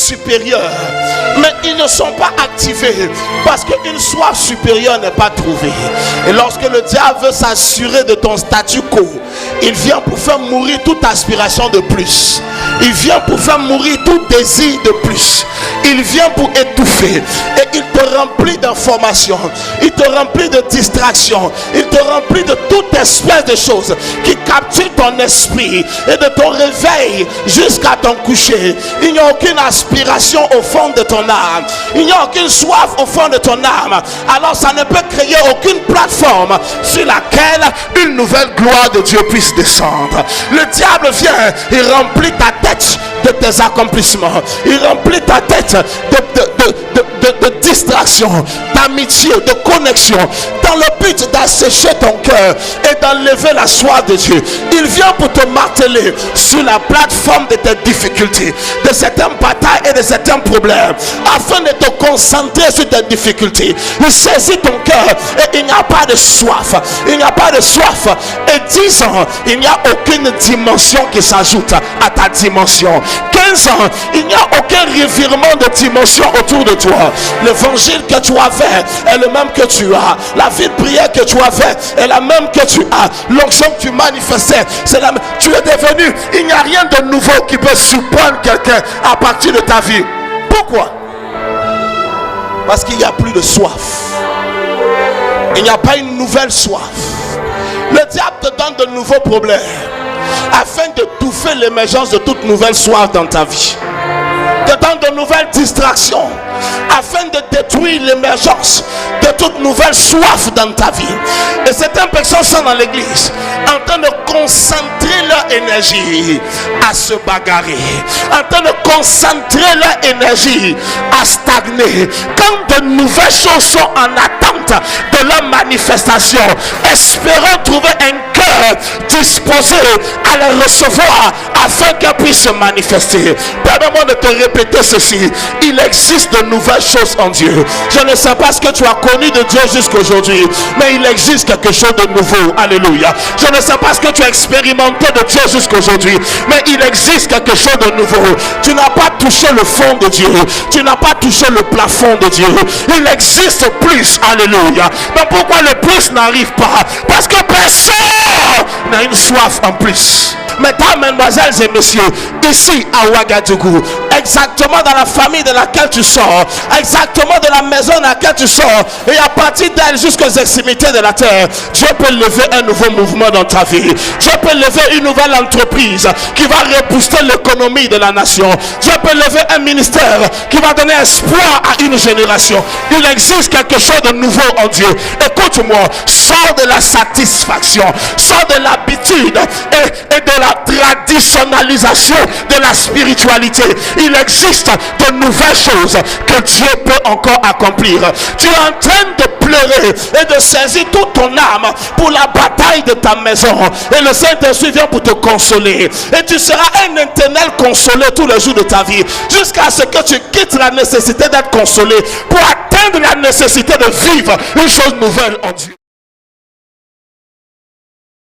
supérieures, mais ils ne sont pas activés parce qu'une soif supérieure n'est pas trouvée. Et lorsque le diable veut s'assurer de ton statu quo, il vient pour faire mourir toute aspiration de plus. Il vient pour faire mourir tout désir de plus. Il vient pour étouffer. Et il te remplit d'informations. Il te remplit de distractions. Il te remplit de toute espèce de choses qui capturent ton esprit. Et de ton réveil jusqu'à ton coucher. Il n'y a aucune aspiration au fond de ton âme. Il n'y a aucune soif au fond de ton âme. Alors ça ne peut créer aucune plateforme sur laquelle une nouvelle gloire de Dieu puisse descendre. Le diable vient et remplit ta tête de tes accomplissements. Il remplit ta tête de distraction, d'amitié, de connexion, dans le but d'assécher ton cœur et d'enlever la soif de Dieu. Il vient pour te marteler sur la plateforme de tes difficultés, de certaines batailles et de certains problèmes, afin de te concentrer sur tes difficultés. Il saisit ton cœur et il n'y a pas de soif. Il n'y a pas de soif. Et 10 ans, il n'y a aucune dimension qui s'ajoute à ta dimension. 15 ans, il n'y a aucun revirement de dimension autour de toi. L'évangile que tu avais est le même que tu as. La vie de prière que tu avais est la même que tu as. L'onction que tu manifestais, c'est la même. Tu es devenu. Il n'y a rien de nouveau qui peut surprendre quelqu'un à partir de ta vie. Pourquoi? Parce qu'il n'y a plus de soif. Il n'y a pas une nouvelle soif. Le diable te donne de nouveaux problèmes afin de touffer l'émergence de toute nouvelle soif dans ta vie. Te donne de nouvelles distractions afin de détruire l'émergence de toute nouvelle soif dans ta vie. Et certaines personnes sont dans l'église en train de concentrer leur énergie à se bagarrer, en train de concentrer leur énergie à stagner, quand de nouvelles choses sont en attente de leur manifestation, espérant trouver un cœur disposé à les recevoir afin qu'elles puissent se manifester. Permets-moi de te répéter ceci: il existe de nouvelles choses en Dieu. Je ne sais pas ce que tu as connu de Dieu jusqu'aujourd'hui, mais il existe quelque chose de nouveau. Alléluia. Je ne sais pas ce que tu as expérimenté de Dieu jusqu'aujourd'hui, mais il existe quelque chose de nouveau. Tu n'as pas touché le fond de Dieu, tu n'as pas touché le plafond de Dieu. Il existe plus. Alléluia. Mais pourquoi le plus n'arrive pas? Parce que personne n'a une soif en plus. Mesdames, mesdemoiselles et messieurs, ici à Ouagadougou, exactement dans la famille de laquelle tu sors, exactement de la maison dans laquelle tu sors, et à partir d'elle jusqu'aux extrémités de la terre, Dieu peut lever un nouveau mouvement dans ta vie. Dieu peut lever une nouvelle entreprise qui va rebooster l'économie de la nation. Dieu peut lever un ministère qui va donner espoir à une génération. Il existe quelque chose de nouveau en Dieu. Écoute-moi, sors de la satisfaction, sors de l'habitude et de la traditionnalisation de la spiritualité. Il existe de nouvelles choses que Dieu peut encore accomplir. Tu es en train de pleurer et de saisir toute ton âme pour la bataille de ta maison, et le Saint-Esprit vient pour te consoler, et tu seras un éternel consolé tous les jours de ta vie, jusqu'à ce que tu quittes la nécessité d'être consolé pour atteindre la nécessité de vivre une chose nouvelle en Dieu.